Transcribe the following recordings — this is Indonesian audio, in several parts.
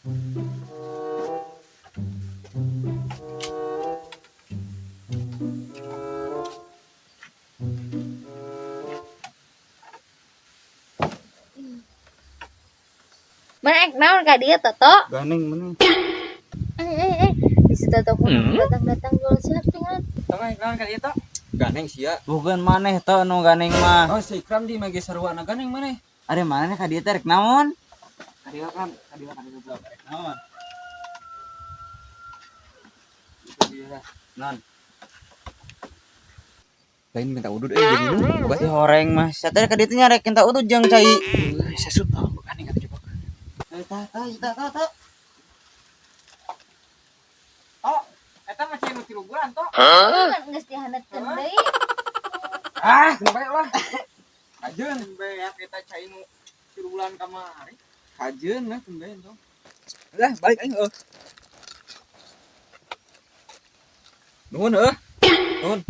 Mana naon ka dia Toto? Ganeng mana? Di situ Toto pun datang-datang jual siap tinggal. Tengah naon ka dieu? Ganeng sia. Bukan maneh teu nu ganeng mah. Oh, si Ikram di mage sarwana ganeng mana? Are maneh ka dieu teh rek naon? Kadieu kan goblok rek naon? Itu dia. Non. Lain minta udud jadi nu. Si horeng mah sia teh ka dieu teh nyarek kinta udud jeung cai. Sesut tahu ganeng atuh coba. Ta. Oh, eta mah cai nu 3 bulan toh. Kan geus dihanetkeun deui. Ah, bae lah. Kajeun beak kita cai nu 3 bulan kamari. Kajeun lah tumben toh. Lah balik aing Nuhun Nuhun.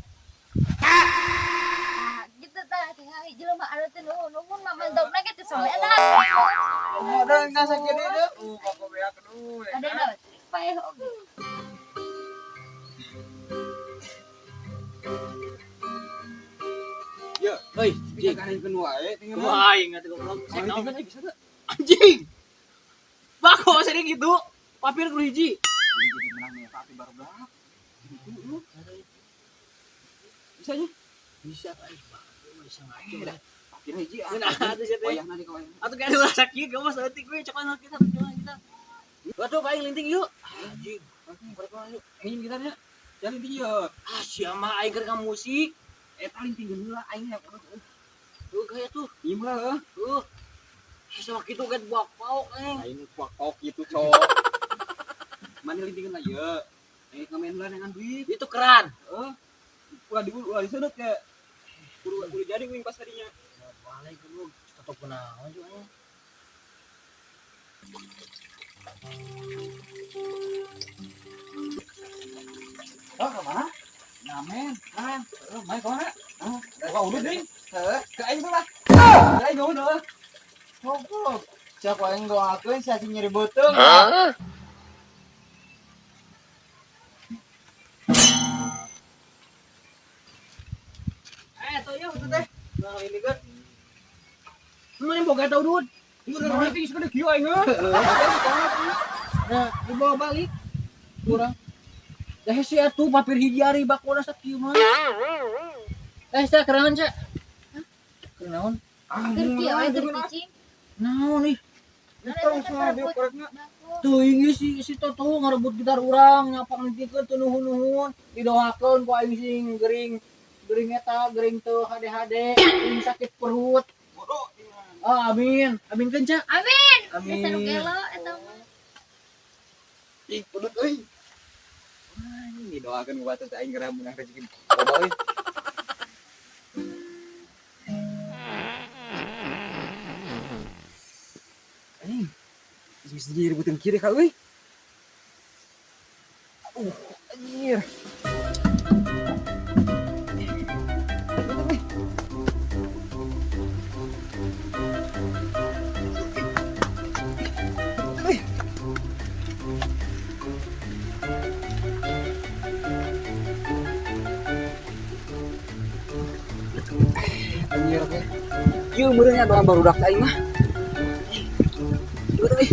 Gitu tah tinggal hiji jelema anu teh nuhun mah mantapna ge teh sampe lah. Ada ngasa jadi deh. Pokok beak dulu. Ada daun. Paeh oge. Ya, euy, jika kareun wae tinggal. Wah, ingat goblok. Sek naon lagi bisa teh? Anjing. Bako sering gitu. Papir kudu hiji. Jadi menang nih, tapi baru berapa? Bisa aja. Bisa kan. Bisa ngaco dah. Papir hiji ah. Nah, atuh sia teh. Wayah nanti ka wayah. Atuh kayak ulah sakit gak mas leutik we cokan kita perjuangan kita. Waduh kayak linting yuk. Anjing. Berapa yuk? Ingin gitarnya. Jadi linting yuk. Ah, sia mah aing keur ka musik. Eta linting geula aing ya. Tuh kayak tuh. Ieu mah Tuh. Sok kitu kan buak pau aing. aing kuak gitu, cok. Mana lintingan lah ya. Ngamen lah dengan duit. Itu keran. Ulah disedot ya. Kudu jadi wing pas tadinya. Balik dulu. Tetep kunaon juga nya. Oh, kemana? Ngamen. Main kemana? Kau udah ding. Ke aing tuh lah. Ke aing udah. Goblok. Siapa yang doakeun sia nyeri beuteung. Tuh ya itu teh. Nah, ini kan. Lu yang boga tau dud. Ieu nanti sudah kieu aing. Nah, dibawa balik. Kurang. Dah si atuh papir hiji ari bakuna sakieu mah. Sia kerangan sia. Kerangan. Keur kieu we keur cicing. Naon nih? Tong sama dia korekna. Tuh ini si Toto ngarebut gitar urang nyapa ngintikeun teu nuhun-nuhun didoakeun ku aing sing gering eta gering teu hade-hade sing sakit perut. Bodoh. Amin keun ca. Amin. Amin. Bisa nu gelo eta mah. Ih, pedut euy. Ini doakeun ku batur teh aing geura menang rezeki. Coba euy. Aing bisa jadi rebutin kiri kak euy. Anjir. Anjir oke. Ieu meureunnya doa barudak aing mah. Coba euy.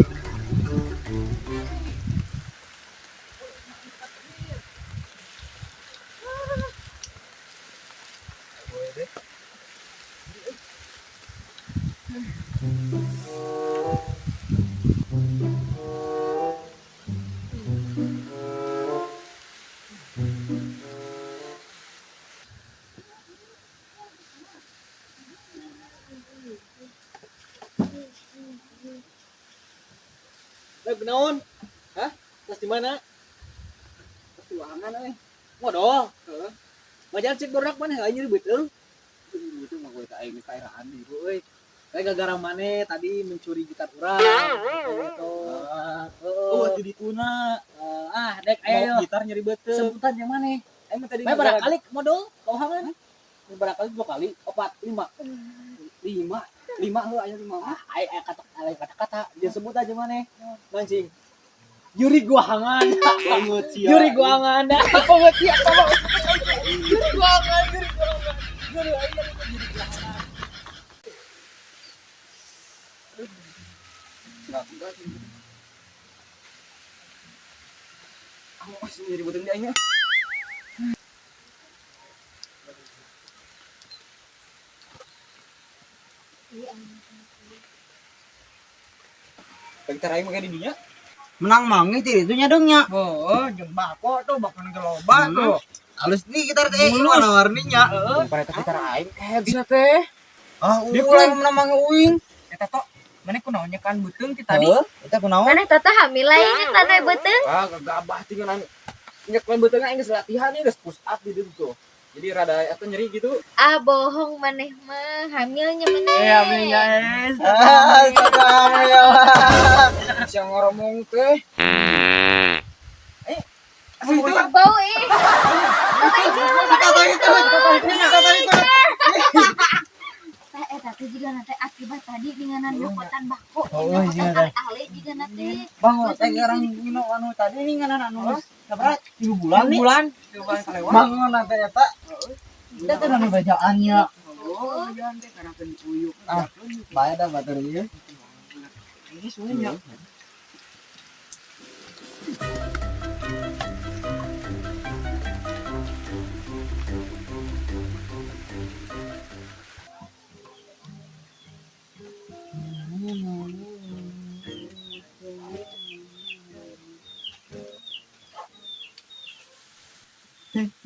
Naon? Hah? Tas di mana? Tuangan euy. Modal. Heeh. Majan cek borak mana anjir betul. Itu mah gue tak aing kairaan di euy. Kayak gara-gara mana tadi mencuri gitar urang. Gitu. Oh, di dituna. Dek ayo. Gitar nyeri beuteung. Sebutan yang mana? Aing mah tadi Bae berapa kali modal? Kau hangan? Berapa kali? 2 kali? 4, 5. 5 heuh aya 5 mah. Kata-kata dia sebut aja mana? Mancing. Juri guangan. Banget sih. Juri guangan. Banget ya sama. Juri guangan. Juri aing juri guangan. Aku masih nyari buteng dia ini. Bagi tarai makan di dunia. Menang mangi ti itu nyadengnya. Oh, jeung bako tuh bakal geloba tuh. Halus nih kita teh warna-warninya. Pada tapi tarai. Bisa teh. Ah, Dia ulah menang mangi uing. Eta tok mana kunaonnya kan beuteung ti tadi. Kita kunaon? Maneh tata hamil lain tata beuteung. Ah, gegabah tinggal nanya. Nyek main butengnya geus latihan nih, geus push up di ditu tuh. Jadi rada eta nyeri gitu. Ah bohong maneh mah hamilnya maneh. Ya guys. Ah, sakame ya. Bisa ngomong teh. Bau Tata itu. Tapi juga nanti akibat tadi dengan nyokotan bako, nyokotan ahli juga nanti. Bang, teh orang ngino anu tadi nih nganan anu sabaraha 3 bulan nih. Kalewat. Bangun nanti eta. Kita teh anu bajaannya. Oh, jangan teh karena kan uyuk. Ah, bae dah batur ieu. Ini sunya.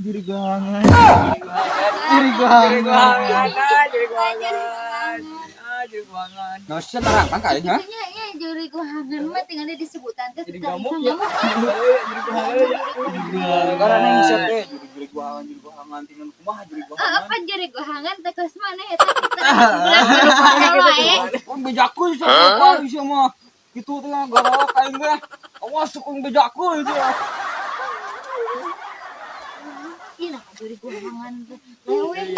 Juri guangan. Juri guangan. Nggak usah terang kan kayaknya. Ya juri guangan mah tinggal disebutan teh Jadi tadi gamuk kan ya. Karena neng bisa teh juri guangan tinggal kumaha juri guangan. apa juri guangan teh geus maneh eta kita Kan bejaku sih apa sih mah. Gitu teh gara kain teh. Awas kong bejaku sih. Ih, nah juri guangan teh. Lewe.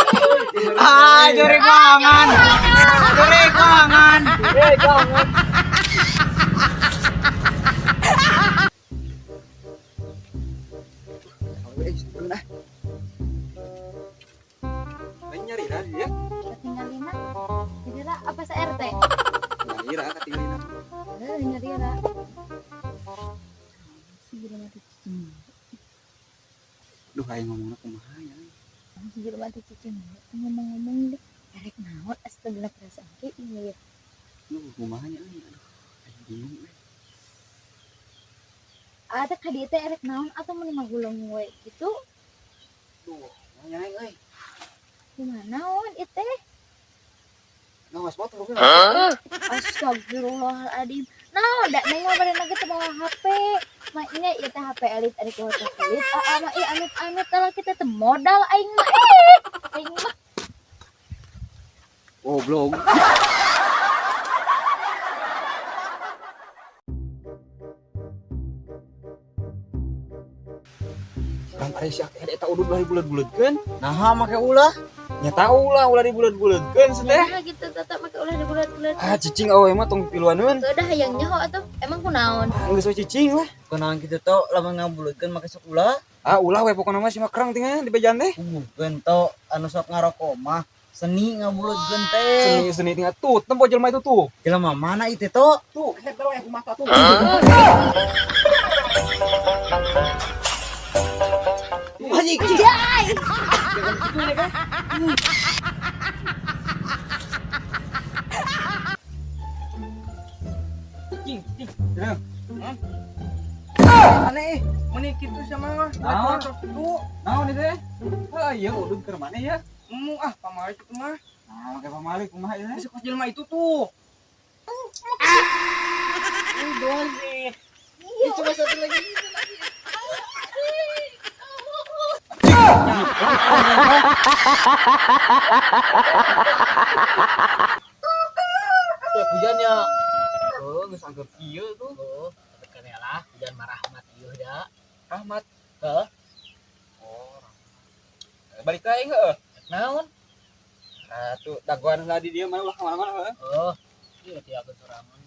Ah, juri guangan. Juri guangan. Nyari lah dia. Ketinggalina. Kira apa sa RT? Nyari lah ketinggalin. Nyari ra. Duh aing ngomongna kumaha ya. Jujur mati cicing ngomong-ngomong deh. Erek naon astaga perasaan ke iya ya. Duh kumaha nya aing. Aing bingung we. Ada ka dieu teh erek naon atau mun magulung we gitu. Duh, nya aing euy. Kumaha naon ieu teh? Ngawas motor oke. Astagfirullahaladzim. Naon da neng mah bade nage teh bawa HP. Maknya ieu teh HP elit ari kuat elit. Mah ieu amit-amit kalau kita teh modal aing mah. Aing mah Goblok. Kan ari sak eta udah ulah dibulet-buletkeun. Nah, make ulah. Nya tahu lah ulah dibulet-buletkeun teh. nah gitu tetep make ulah di bulat-bulat. Ah cicing awewe mah tong piluaneun. Teu dah hayang nyaho atuh. Emang kunaon? Geus we cicing lah. Kenaon kitu teh lamun ngabulutkeun make sok ulah. Ah ulah we pokona mah si makrang tinggal di bejan teh. Gento anu sok ngaroko mah seni ngabulutkeun teh. Seni tinggal tuh, tempo jelema itu tuh. Jelema mana itu tuh? Tuh, lihat kalau yang mata tuh. Haji. Aneh, meni kitu sama. Naon? Naon itu teh? Ah iya udah ke mana ya? Pamalik itu mah. Ah, make pamalik kumaha ya? Bisa jelema itu tuh. Doang nih. Ini cuma satu lagi. Hujannya. Oh, geus anggap ieu tuh. Kan ya lah, jangan marah rahmat ieu da. Rahmat. Heeh. Oh. Balik ka aing heuh. Naon? Ah, tuh dagoan lah di dia mana ulah kemana-mana heuh. Oh, ieu teh aku sorangan.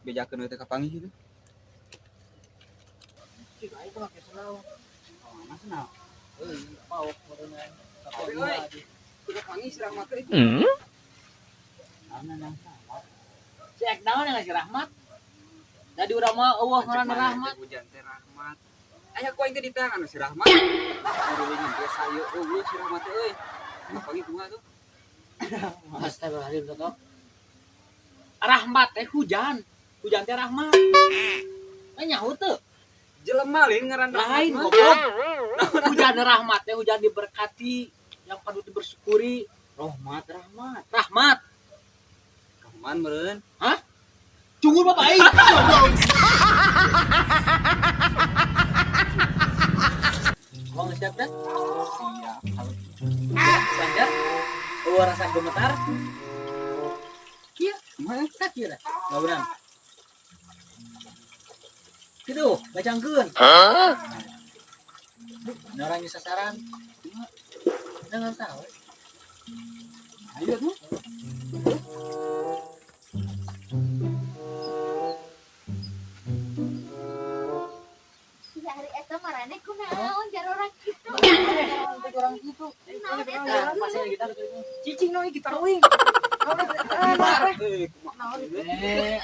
bejakeun we teh ka panggih gitu. Cik aing teh make senau. Oh, mas nah. Euy, mau meureunan. Tapi euy, udah panggih si Rahmat teh. Ana nang salah. Cek naon yang ngasih rahmat? Jadi urang mah eueuh ngaran rahmat. Hujan teh Rahmat. Aya ku aing teh di tangan si Rahmat. Urulingan teh sayo eueuh si Rahmat teh euy. Ka panggih kumaha tuh? Astagfirullahaladzim Toto. Rahmat teh hujan. Hujan teh rahmat. Nyaho teu? Jelema lain ngaran Lain Rahmat. goblok. Hujan rahmat teh hujan diberkati, yang patut dibersyukuri. Rahmat. Rahmat. Kaman meureun. Cungur bapak aing. Mau siap dah? Siap. Banyak. Rasa gemetar. Kieu, Kumaha? tak kieu dah. Ngabran. Kitu, bacangkeun. Orang di sasaran. Jangan tahu. Ayo tuh. Si hari eta marane kunaon jar orang kitu. Orang gitu. Naon eta? Pasti kita Cicing noi kita uing.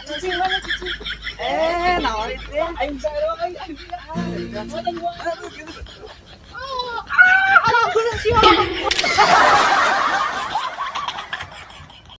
cicing mana cicing? Naon teh? Aing saya aing. Oh, ah, bener sih orang.